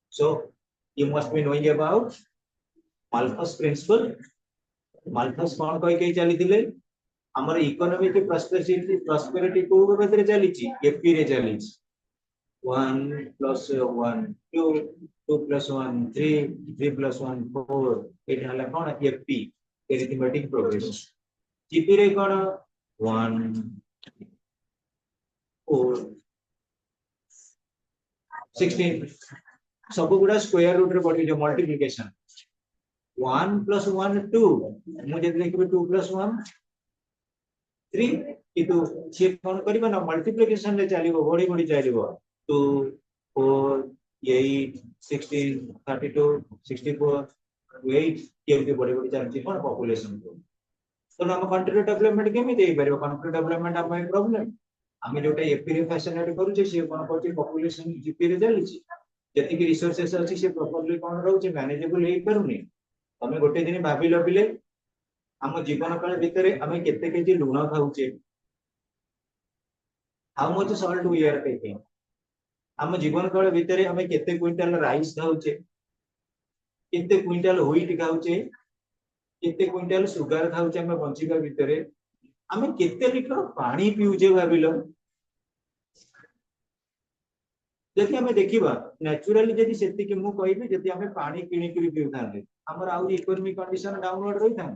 So you must be knowing about Malthus principle. Malthus कौन कह के चली दिले हमर economic prosperity को बेतरे चली छी FP रे चली छी 1 plus 1 2 2 plus 1 3 3 plus 1 4 एटा हला कोन एफपी arithmetic progression जीपी रे कोन 1 4 16 सब गुडा स्क्वायर रूट रे बढ़ी जो मल्टीप्लिकेशन 1 plus 1 2 मुझे देखबे 2 plus 1 3 किंतु से कोन करबा ना मल्टीप्लिकेशन रे चलिबो बड़ी बड़ी चलिबो 2 4 8 16 32 64 8 केमती बड़ी बड़ी चलची कोन पॉपुलेशन को तो हम कंट्री डेवलपमेंट केमी देई परबो कंट्री डेवलपमेंट हम प्रॉब्लम हम जोटा एफपी रे फैसिलिटी करू जे से कोन करची पॉपुलेशन जीपी रे चलीची जति की रिसोर्सेस अछि से प्रॉपर्ली कोन रहउ जे मैनेजेबल हेई करूनी हमें गोटे दिन भाबी लबिले हम जीवन काल भितरे हमें केते केजी लुण खाउचे how much salt we are taking हम जीवन काल भितरे हमें केते क्विंटल राइस खाउचे केते क्विंटल व्हीट खाउचे केते क्विंटल सुगर खाउचे हमें बंचिका भितरे हमें केते लीटर पानी पिउचे भाबिलो जति हमें देखिबा नेचुरली जति सेति कि मु कहबी जति हमें पानी किनि किरि पिउथांते हमर आउ इकोनॉमिक कंडीशन डाउनवर्ड रहिथां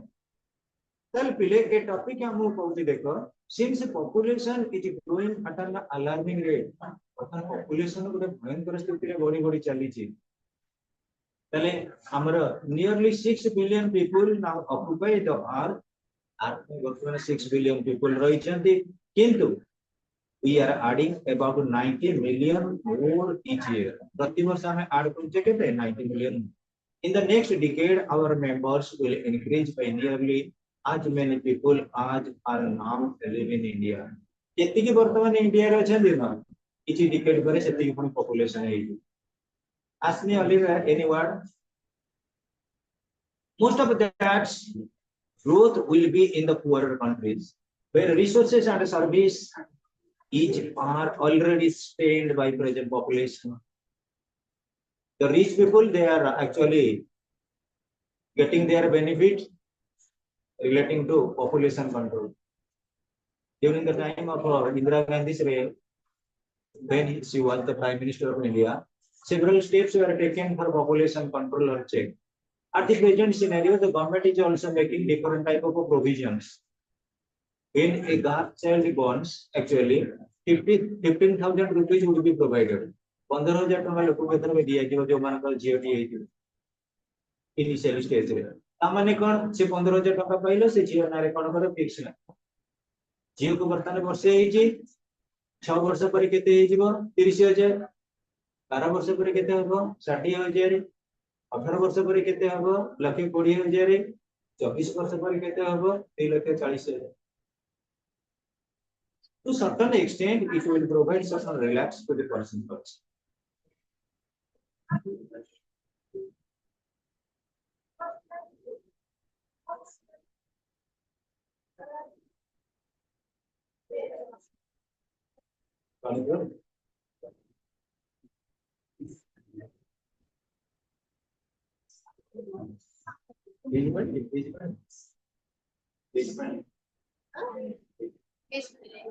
तल पिले ए टॉपिक हम कहउती देखो since population is growing at an alarming rate अर्थात पॉपुलेशन गोटे भयंकर स्थिति रे बड़ी बड़ी चली छी तले हमर nearly 6 billion people now occupy the earth वर्तमान 6 बिलियन पीपल रही छथि किंतु we are adding about 90 million more each year प्रति वर्ष हमें ऐड करछे केते 90 million in the next decade our members will increase by nearly as many people as are now live in India केति की वर्तमान इंडिया रे छथि ना किछि डिकेड करे सेति की पॉपुलेशन है ask me only any word most of that growth will be in the poorer countries where resources and service each are already strained by present population. The rich people, they are actually getting their benefit relating to population control. During the time of Indira Gandhi's reign, when she was the Prime Minister of India, several steps were taken for population control or check. At the present scenario, the government is also making different type of provisions. When a child borns, actually, 15,000 rupees would be provided. 15,000 ଟଙ୍କା ଲୋକଙ୍କୁ ଏଥର ଦିଆଯିବ ଯୋଉମାନଙ୍କର ଝିଅଟି ହେଇଥିବ initial ଷ୍ଟେଜରେ। ତାମାନେ କଣ ସେ 15,000 ଟଙ୍କା ପାଇଲ ସେ ଝିଅ ନାଁରେ କଣ କର ଫିକ୍ସ ନା ଝିଅକୁ ବର୍ତ୍ତମାନ ବର୍ଷେ ହେଇଛି 6 ବର୍ଷ ପରେ କେତେ ହେଇଯିବ 30,000 12 ବର୍ଷ ପରେ କେତେ ହବ 60,000 18 ବର୍ଷ ପରେ କେତେ ହବ 1,20,000 24 ବର୍ଷ ପରେ କେତେ ହବ 3,40,000। To certain extent, it will provide certain relax to the person first.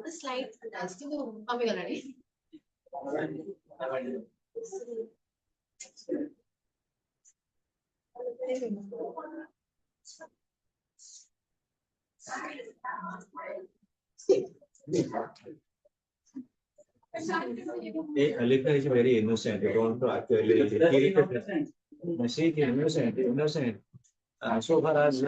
The slide does to coming already. Alika is very innocent. You don't actually irritate. She is innocent. So far as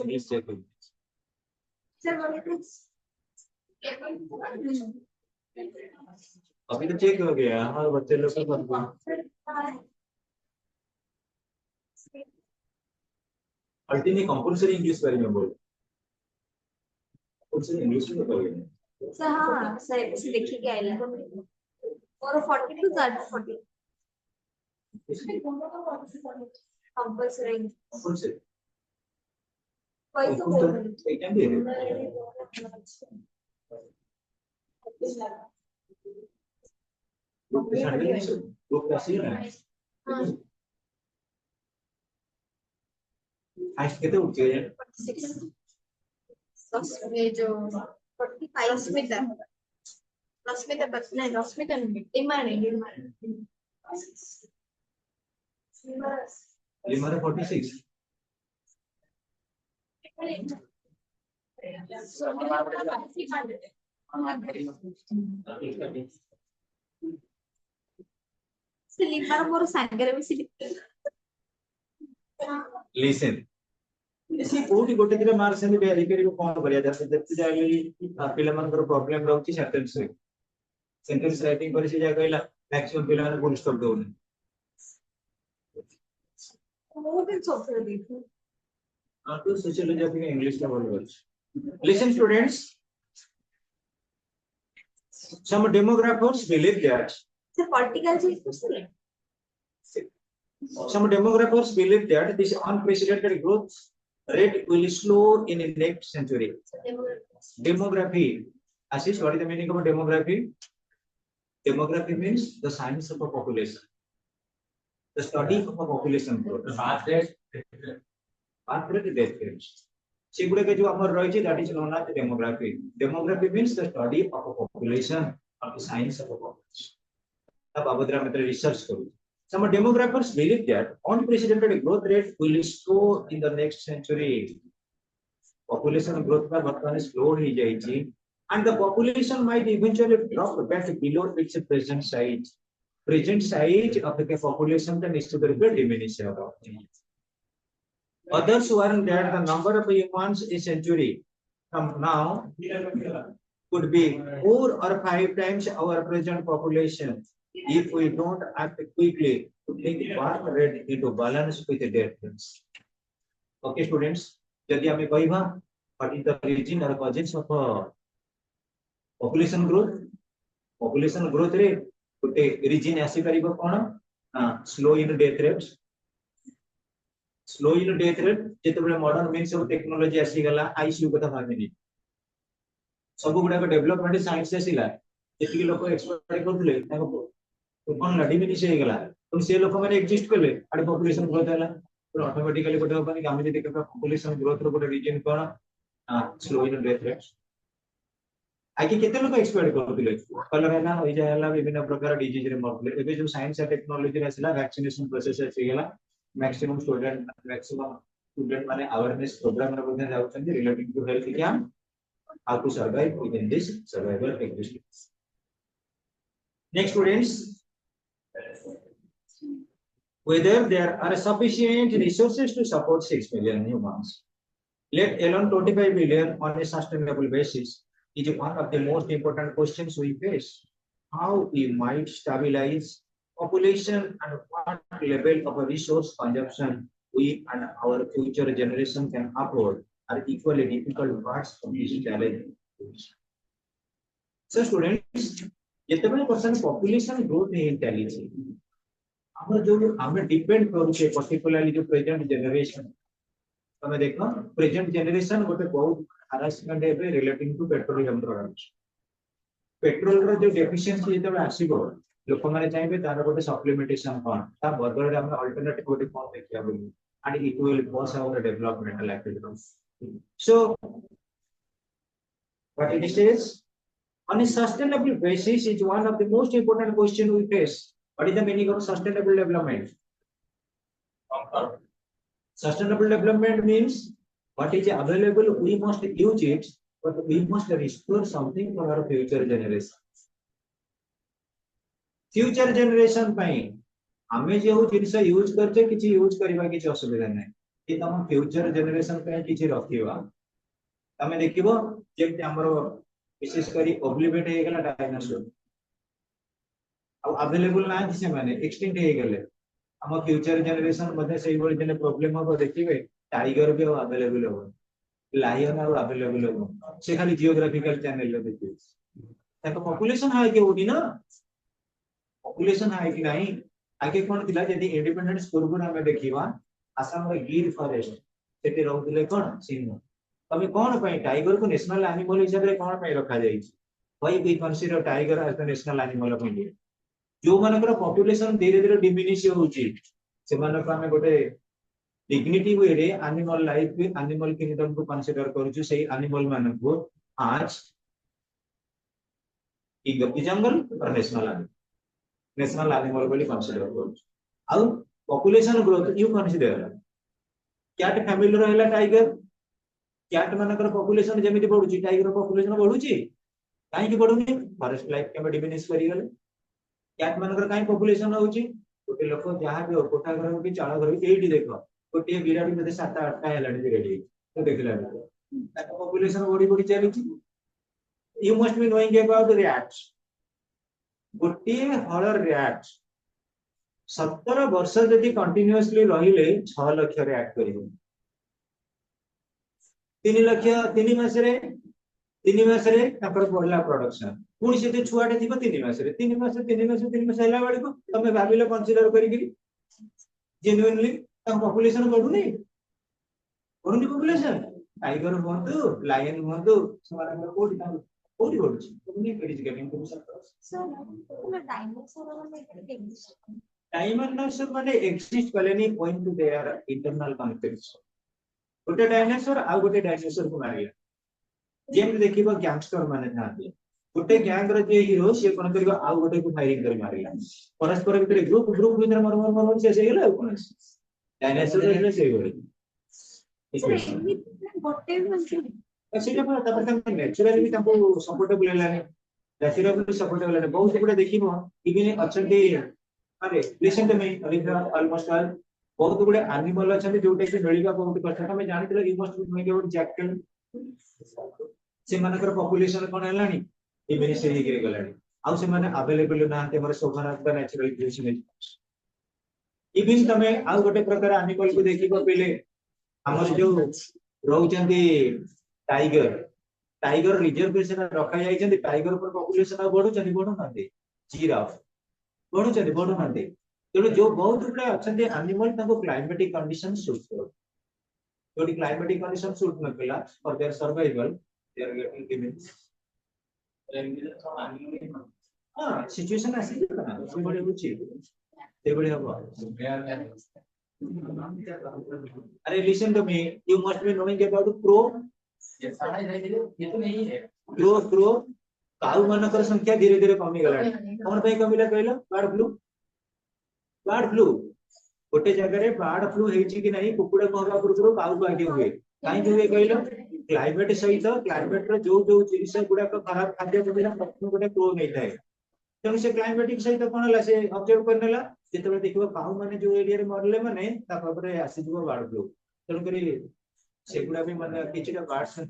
please check it. अभी तो check हो गया हमारे बच्चे लोग का ultimately compulsory English बारे में बोल कंपल्सरी इंग्लिश में बोलोगे सर हाँ सर इसे देखिए क्या है और 42 40 कंपल्सरी कंपल्सरी वही तो बोल रही it can be look the scene आज कितने उठे हैं ये जो 45 में था बस नहीं 10 में था डिमांड Limara 46 स्लीपर मोर सांगरे में स्लीप listen सी कोटी गोटे दिन मार से भी अधिकारी को कौन करिया जाता है जब जागली पिला मानकर प्रॉब्लम रहउची सेंटेंस राइटिंग पर से जागला मैक्सिमम पिला माने फुल स्टॉप दोने वो भी सोच रही थी तो सोशल जब इंग्लिश में बोल listen students some demographers believe that sir political चीज कुछ नहीं some demographers believe that this unprecedented growth rate will slow in the next century. Demography. Ashish, what is the meaning of demography? Demography means the science of a population. The study of a population growth. Birth rate, death rate. That is known as demography. Demography means the study of a population, of the science of a population. Research. Some demographers believe that unprecedented growth rate will slow in the next century. Population growth is slow and the population might eventually drop back below its present size. Present size of the population needs to diminish. Others warn that the number of humans in century from now could be 4 or 5 times our present population. If we don't act quickly to bring birth rate into balance with the death rates. Okay, students. Jadi ame kaiba, what is the reason or causes of population growth? Population growth rate. Today, reason asi kariba kona? Slow in death rates. Slow in death rate. जेतबे modern means of technology asi gala ICU कथा भागनी. सब गुडा का development science से सिला. ଯେତିକି ଲୋକ expire କରୁଥିଲେ ତାଙ୍କ କଣ ହେଲା ଡିମିନିଶ ହେଇଗଲା ତ ସେ ଲୋକମାନେ ଏକ୍ଜିଷ୍ଟ କଲେ ଆଡେ ପପୁଲେସନ ଗ୍ରୋଥ ହେଲା ଅଟୋମେଟିକାଲି ଗୋଟେ ହବନି କି ଆମେ ଯଦି ଦେଖିବା ପପୁଲେସନ ଗ୍ରୋଥ ର ଗୋଟେ ରିଜନ କଣ ସ୍ଲୋ ଇନ ଡେଥ୍ ରେଟ୍ ଆगे କେତେ ଲୋକ ଏକ୍ସପାୟାର କରୁଥିଲେ କଲରା ହେଲା ହଇଜା ହେଲା ବିଭିନ୍ନ ପ୍ରକାର ଡିଜିଜ ରେ ମରୁଥିଲେ ଏବେ ଯୋଉ ସାଇନ୍ସ ଆଣ୍ଡ ଟେକ୍ନୋଲୋଜି ଆସିଲା ଭ୍ୟାକ୍ସିନେସନ ପ୍ରୋସେସ ଆସିଗଲା मैक्सिमम स्टूडेंट माने अवेयरनेस प्रोग्राम रे बोलते जाउछन relating to health camp how to survive within this survival activities next students whether there are sufficient resources to support 6 million humans let alone 25 billion on a sustainable basis is one of the most important questions we face how we might stabilize population and what level of resource consumption we and our future generation can afford are equally difficult parts of this challenge. So students, ଯେତେବେଳେ percent population growth in ଚାଲିଛି ଆମର ଯୋଉ ଆମେ depend କରୁଛେ particularly जो present generation ତମେ ଦେଖ present generation ଗୋଟେ ବହୁତ harassment ଏବେ relating to petroleum products petrol रो जो डेफिशिएंसी जेतेबे आसीबो लोक माने चाहेबे तार गोटे सप्लीमेंटेशन कोन ता बदल रे हम अल्टरनेटिव गोटे कोन देखिया बोली and it will boost our developmental activities so what it says on a sustainable basis is one of the most important question we face what is the meaning of sustainable development sustainable development means what is available we must use it but we must restore something for our future generation future generation पाई हमें जो जिनस use करते किछि use करबा किछि असुविधा नै कि तम फ्यूचर जनरेशन पे किछि रखिबा तमे देखिबो जेते हमरो विशेष करी ओब्लिवेट हे गेला डायनासोर अब अवेलेबल ना से माने एक्सटिंक्ट हे गेले हम फ्यूचर जनरेशन मध्ये सेही बळी जने प्रॉब्लम हो देखिबे टाइगर भी अवेलेबल हो लायन और अवेलेबल हो से खाली जियोग्राफिकल चैनल ले देखिबे ताको पॉपुलेशन हाई के होनी ना पॉपुलेशन हाई कि नहीं आगे कोन थिला जदी इंडिपेंडेंस पूर्व हमें देखिबा आसाम रे गिर फॉरेस्ट सेते रहउले कोन सिंह तबे कोन पई टाइगर को नेशनल एनिमल हिसाब रे कोन पई रखा जाई छी why we consider tiger as the national animal of India जो मानकर पॉपुलेशन धीरे धीरे डिमिनिश होउची से मानक हमें गोटे डिग्निटी वे रे एनिमल लाइफ भी एनिमल किंगडम को कंसीडर करू से एनिमल मानक को आज किंग ऑफ द जंगल और नेशनल एनिमल बोली कंसीडर करू आउ population growth you consider cat family रहला टाइगर कैट मानकर पॉपुलेशन जेमिति बढ़ुची टाइगर पॉपुलेशन बढ़ुची काहे कि बढ़ुनी फॉरेस्ट लाइफ के डिमिनिश करी गेले कैट मानकर काहे पॉपुलेशन होउची गोटे लोक जहां भी कोठा घर के चाळ घर एठी देखो गोटे बिराडी मध्ये 7-8 टा हेलाडी बिराडी तो देखला ताको पॉपुलेशन बढ़ी बढ़ी चलीची you must be knowing about the rats गोटे हल रैट 17 वर्ष जदि कंटिन्यूअसली रहिले 6 लाख रैट करिवो 3 लाख 3 मास रे तापर बढ़ला प्रोडक्शन पुणी से छुआटे थी 3 मास रे 3 मास हैला बेले को तमे भाबिले कंसीडर करी जेन्युइनली ता पॉपुलेशन बढ़ुनी पॉपुलेशन टाइगर हुंतु लायन हुंतु समानकर कोठी बढ़ुची तुमने केडी गेटिंग टू सर पूरा डायनासोर माने एक्सिस्ट कलेनी point to their internal conflicts गोटे डायनासोर आ गोटे डायनासोर को मारिया जेम देखिबो गैंगस्टर माने थाते गोटे गैंग रो जे हीरो से कोन करिबो आ गोटे को फायरिंग करि मारिला परस्पर भीतर ग्रुप भीतर मर से गेला कोन डायनासोर रे से गोटे गोटे म्हणजे सेटा पर तब नेचुरली भी ताको सपोर्टेबल हेलानी नेचुरली सपोर्टेबल हेलानी बहुत गुडे देखिबो इवन अछंती अरे listen to me almost all बहुत गुडे एनिमल अछंती जोटे से मिलिबा बहुत कष्ट हमें जानितले you must be make about jackal से मानकर पॉपुलेशन कोन हेलानी इवन से ही गिर गलानी आउ से माने अवेलेबल नाते हमर सोभानात नेचुरल क्रिएशन इवन तमे आउ गोटे प्रकार एनिमल को देखिबो पहिले हमर जो रहउचंती टाइगर रिजर्वेशन रखा जाइछंती टाइगर पर पॉपुलेशन बढ़ुचंती बढ़ुनांती जिराफ बढ़ुनांती तो जो बहुत गुडे अछंती एनिमल ताको क्लाइमेटिक कंडीशन सूट करो तो क्लाइमेटिक कंडीशन सूट न कला for their survival they are getting diminish हाँ सिचुएशन आसी ना से बड़े होची ते बड़े हबो अरे listen to me you must be knowing about crow ये तो नहीं है क्रो काउ मानकर संख्या धीरे धीरे कमी गलानी कोन पे कमिला कहलो बार्ड फ्लू गोटे जगह रे बार्ड फ्लू हेची कि नहीं कुकुड़ा कहबा पूर्व काउ को आगे हुए काई हुए कहलो क्लाइमेट सहित क्लाइमेट रो जो जो जिनिस गुडा को खराब खाद्य पदार्थ प्रथम गोटे क्रो नै थाए तेणु से क्लाइमेटिक सहित कौन है से ऑब्जर्व करनेला जेतेबे देखिबो काउ माने जो एरिया रे मरले माने ता परे आसी जइबो बार्ड फ्लू तेणु करी सेगुडा भी माने किछटा बार्ड्स हैं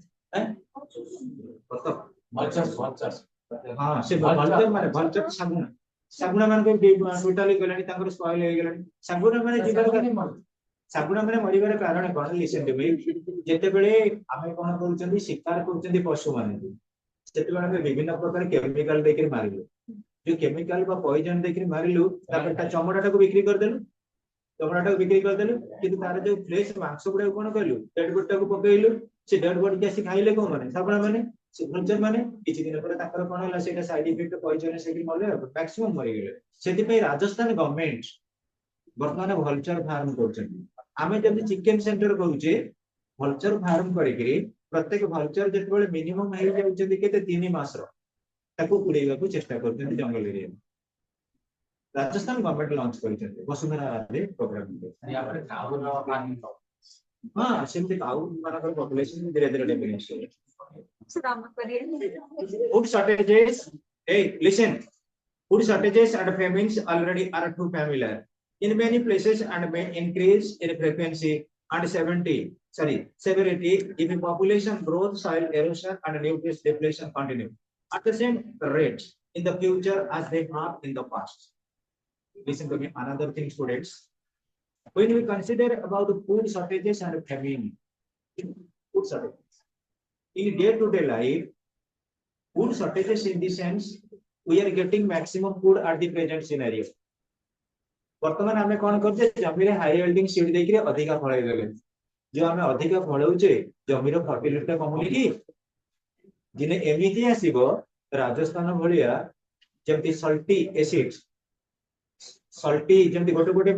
vultures हां से vulture सागुना माने टोटली गलानी तांकर स्पॉइल हो गलानी सागुना माने मरिबार कारण कोन लिसन टू मी जेतेबेले आमे कोन करूचंदी शिकार करूचंदी पशु माने सेतेबेले आमे विभिन्न प्रकार केमिकल देके मारिलो जो केमिकल बा पॉइजन देके मारिलु तापर चमड़ाटा को बिक्री कर देलु चमड़ाटा को बिक्री कर देलु किंतु तार जो फ्रेश मांस गुडा कोन कइलु डेड बॉडी को पकेइलु से डेड बॉडी के आसी खाइले को माने साबणा माने से vulture माने किछि दिन पर ताकर कोन होला सेटा साइड इफेक्ट पॉइजन से मरले मैक्सिमम मरि गेले सेति पे राजस्थान गवर्नमेंट वर्तमान vulture फार्म करछन आमे जब चिकन सेंटर करूचे vulture फार्म करिकरी प्रत्येक vulture जेतबेले मिनिमम हेइ जाउछथि केते 3 मास रो ताको कुड़ेगा को चेष्टा करछन जंगल एरिया राजस्थान गवर्नमेंट लॉन्च करिछन वसुंधरा राजे प्रोग्राम यहाँ पर काबू ना पानी हां सेमते काउ मानकर पॉपुलेशन धीरे धीरे डिमिनिश हो food shortages hey listen food shortages and famines already are too familiar in many places and may increase in frequency and severity if the population growth soil erosion and nutrient depletion continue at the same rate in the future as they have in the past. Listen to me another thing students, when we consider about the food shortages and famine, food shortages in day to day life, food shortages in the sense we are getting maximum food at the present scenario. वर्तमान आमे कोन करजे जमी रे high yielding seed देकरी अधिका फळे देले जो आमे अधिका फळौचे जमी रो फर्टिलिटी कमुनी की जिने एमिति आसीबो राजस्थान भलिया जेमति सल्टी एसिड सल्टी जेमति गोटे गोटे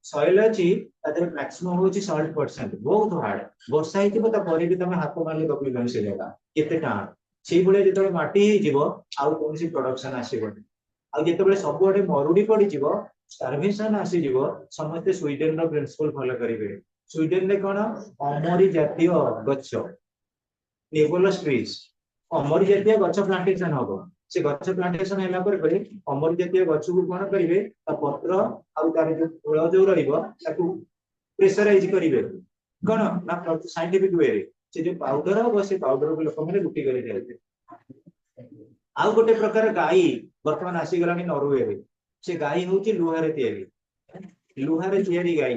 सॉइल अछि तादर मैक्सिमम होची 60% बहुत हार्ड वर्षा हितिबो त परे भी तमे हाथ मारले कपली गन से जागा केते टाण सेई भले जेतले माटी हि जीवो आउ कोनसी प्रोडक्शन आसीबो आ जेतले सब ओडे मरुडी पड़ी जीवो स्टार्वेशन आसी जीवो समस्त स्वीडन रो प्रिंसिपल फॉलो करिवे स्वीडन रे कोन अमरी जातीय गच्छ नेबुलस ट्रीज अमरी जातीय गच्छ प्लांटेशन होबो से गच्छ प्लांटेशन हैला पर अमरी जातीय गच्छ को कोन करिवे ता पत्र आ तार जो फूल जो रहिबो ताकू प्रेशराइज करिवे कोन ना साइंटिफिक वे रे से जो पाउडर हो से पाउडर को लोक माने गुटी करे देते आ गोटे प्रकार गाई वर्तमान आसी गलानी नॉर्वे रे से गाई होची लुहारे तयारी गाई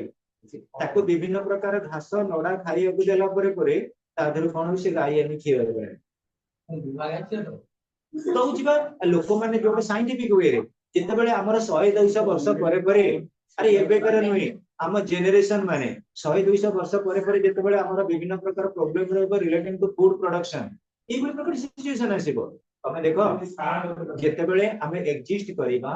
ताको विभिन्न प्रकार घास नडा खाइया को देला परे ता धर कोन से गाई आनी खिया देबे तो जिबा लोक माने जो साइंटिफिक वे रे जेते बेले हमर 100-200 वर्ष परे अरे एबे करे नय हम जेनरेशन माने 100-200 वर्ष परे जेते बेले हमर विभिन्न प्रकार प्रॉब्लम रे रिलेटेड टू फूड प्रोडक्शन ए बे प्रकार सिचुएशन आसीबो तमे देखो जेते बेले हमें एग्जिस्ट करिबा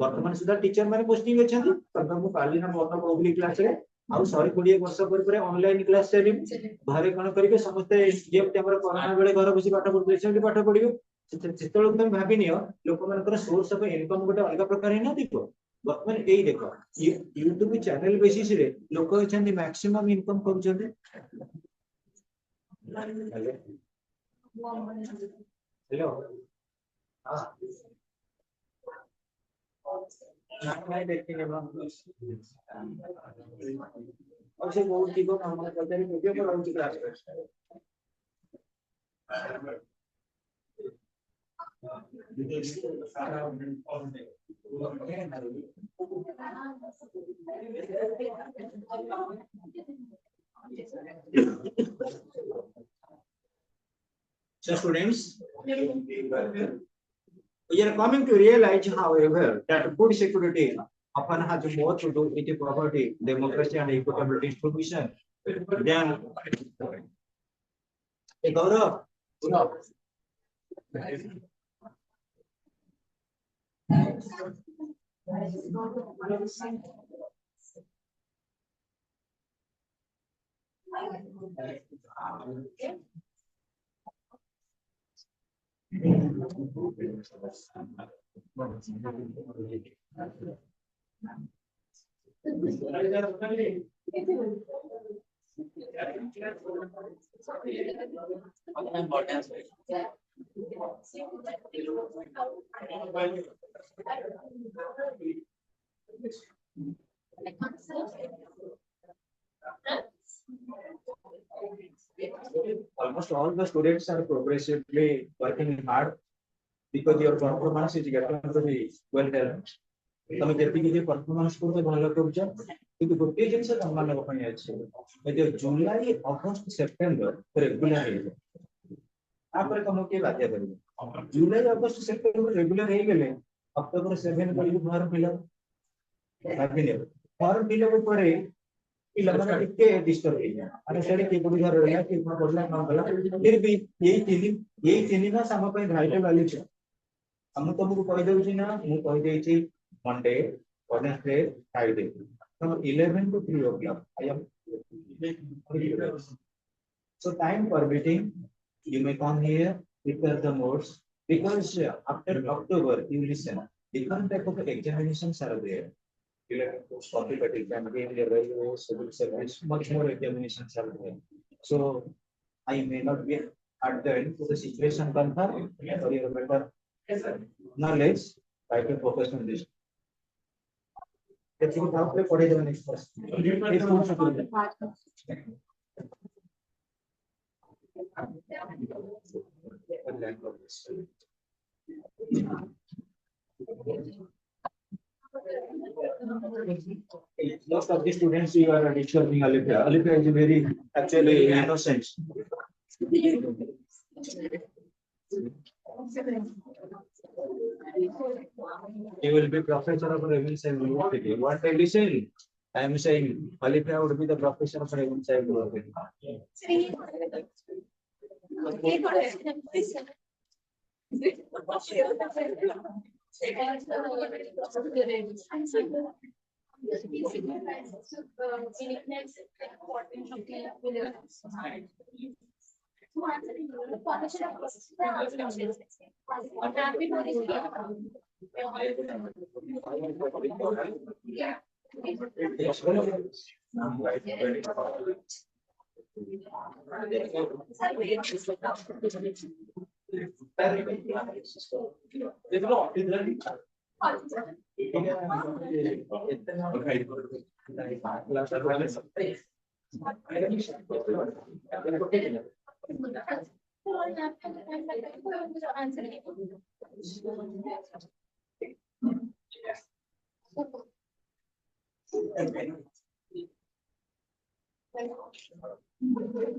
वर्तमान सुधा टीचर माने पोस्टिंग अछन तब हम काली ना बन पब्लिक क्लास रे आउ 120 वर्ष पर ऑनलाइन क्लास से घरे कोन करिवे समस्त जे हमर कोरोना बेले घर बसी पाठ पढिबे से पाठ पढिबे जेतलो तुम भाबी नियो लोक मानकर सोर्स ऑफ इनकम गोटे अलग प्रकार है ना देखो वर्तमान एई देखो यूट्यूब चैनल बेसिस रे लोक अछन मैक्सिमम इनकम करूछन हेलो हां ना देखेंगे और से बहुत चीजों का हम करते हैं वीडियो पर उनकी class So students, we are coming to realize, however, that food security often has more to do with poverty, democracy, and equitable distribution than a Gaurav. Almost all the students are progressively working hard because your performance is getting to be well done. ତମେ ଯେତିକି ଯେ performance କରୁଛ ଭଲ କରୁଛ କିନ୍ତୁ ଗୋଟିଏ ଜିନିଷ ତମମାନଙ୍କ ପାଇଁ ଅଛି ଏ ଯୋଉ ଜୁଲାଇ ଅଗଷ୍ଟ ସେପ୍ଟେମ୍ବର ରେଗୁଲାର ହେଇଯିବ ତାପରେ ତମକୁ କିଏ ବାଧ୍ୟ କରିବ ଜୁଲାଇ ଅଗଷ୍ଟ ସେପ୍ଟେମ୍ବର ରେଗୁଲାର ହେଇଗଲେ ଅକ୍ଟୋବର 7 ବେଳକୁ ଫର୍ମ ଫିଲଅପ ଭାବିଲେ ଫର୍ମ ଫିଲଅପ ପରେ ପିଲାମାନେ ଟିକେ ଡିଷ୍ଟର୍ବ ହେଇଯାଏ ଆରେ ସେଠି କିଏ କୋଉଠି ଘରେ ରହିଲା କିଏ କଣ କରିଲା କଣ କଲା ଫିର ବି ଏଇ ତିନି ମାସ ଆମ ପାଇଁ ଭାଇଟାଲ ଚାଲିଛି ମୁଁ ତମକୁ କହିଦଉଛି ନା ମୁଁ କହିଦେଇଛି Monday, Wednesday, Friday. From 11 to 3 o'clock. I am so time permitting, you may come here, prepare the notes because after October you listen. Different type of examinations are there. You have to copy exam, railway, civil service, much more examinations are there. So I may not be at the end to the situation confirm for your better knowledge. I can focus on this. Let's go down to the next person. Most of the students you are disturbing Alipia. Alipia is very actually innocent. He will be professor of Ravenshaw University. What I listen, I am saying Alipia would be the professor of Ravenshaw University.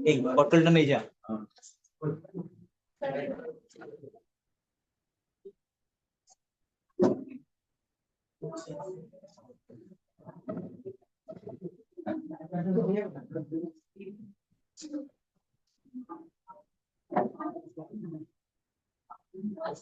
एक bottle नहीं जा